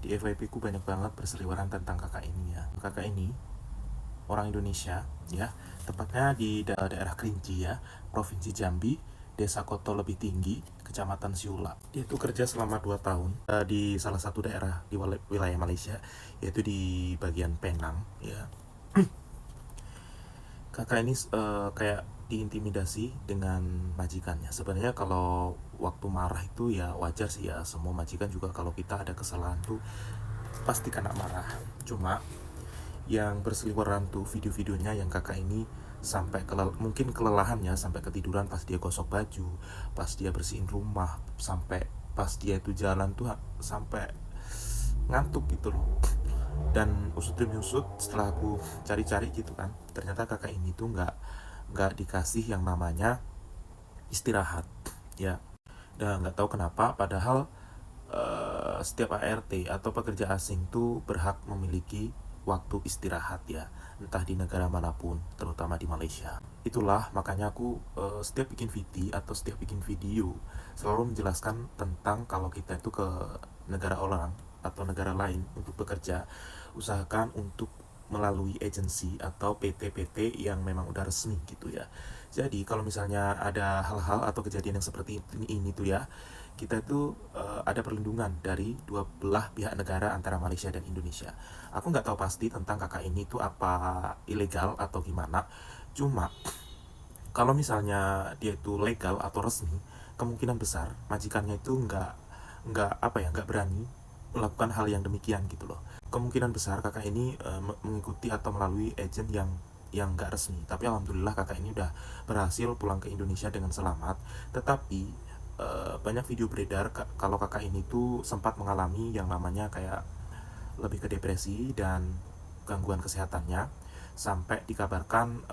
Di FYP ku banyak banget berseliweran tentang kakak ini ya. Kakak ini orang Indonesia ya, tepatnya di daerah Kerinci ya, Provinsi Jambi, Desa Koto Lebih Tinggi, Kecamatan Siula. Dia itu kerja selama 2 tahun di salah satu daerah di wilayah Malaysia, yaitu di bagian Penang ya. Kakak ini kayak diintimidasi dengan majikannya. Sebenarnya kalau waktu marah itu ya wajar sih ya, semua majikan juga kalau kita ada kesalahan tuh pasti kena marah. Cuma yang berseliweran tuh video-videonya yang kakak ini sampai mungkin kelelahan ya, sampai ketiduran pas dia gosok baju, pas dia bersihin rumah, sampai pas dia itu jalan tuh sampai ngantuk gitu loh. Dan usut demi usut setelah aku cari-cari gitu kan, ternyata kakak ini tuh nggak dikasih yang namanya istirahat ya. Dan nggak tahu kenapa, padahal setiap ART atau pekerja asing tuh berhak memiliki waktu istirahat ya, entah di negara manapun, terutama di Malaysia. Itulah makanya aku setiap bikin VT atau setiap bikin video selalu menjelaskan tentang kalau kita itu ke negara orang atau negara lain untuk bekerja, usahakan untuk melalui agensi atau PT-PT yang memang udah resmi gitu ya. Jadi kalau misalnya ada hal-hal atau kejadian yang seperti ini tuh ya, kita itu ada perlindungan dari dua belah pihak negara antara Malaysia dan Indonesia. Aku nggak tahu pasti tentang kakak ini tuh apa ilegal atau gimana. Cuma kalau misalnya dia itu legal atau resmi, kemungkinan besar majikannya itu nggak apa ya, nggak berani melakukan hal yang demikian gitu loh. Kemungkinan besar kakak ini mengikuti atau melalui agent yang nggak resmi. Tapi alhamdulillah kakak ini udah berhasil pulang ke Indonesia dengan selamat. Tetapi banyak video beredar kalau kakak ini tuh sempat mengalami yang namanya kayak lebih ke depresi dan gangguan kesehatannya, sampai dikabarkan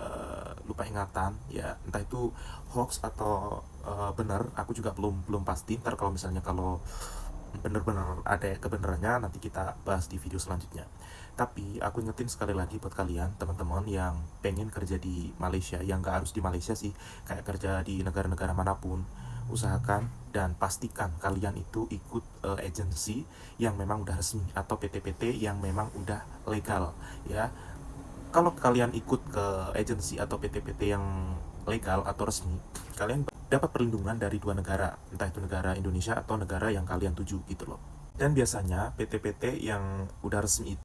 lupa ingatan ya, entah itu hoax atau benar, aku juga belum belum pasti. Ntar kalau misalnya kalau bener-bener ada kebenarannya nanti kita bahas di video selanjutnya. Tapi aku ingetin sekali lagi buat kalian teman-teman yang pengen kerja di Malaysia, yang gak harus di Malaysia sih, kayak kerja di negara-negara manapun, usahakan dan pastikan kalian itu ikut agensi yang memang udah resmi atau PT-PT yang memang udah legal ya. Kalau kalian ikut ke agensi atau PT-PT yang legal atau resmi, kalian dapat perlindungan dari dua negara, entah itu negara Indonesia atau negara yang kalian tuju gitu loh. Dan biasanya PT-PT yang udah resmi itu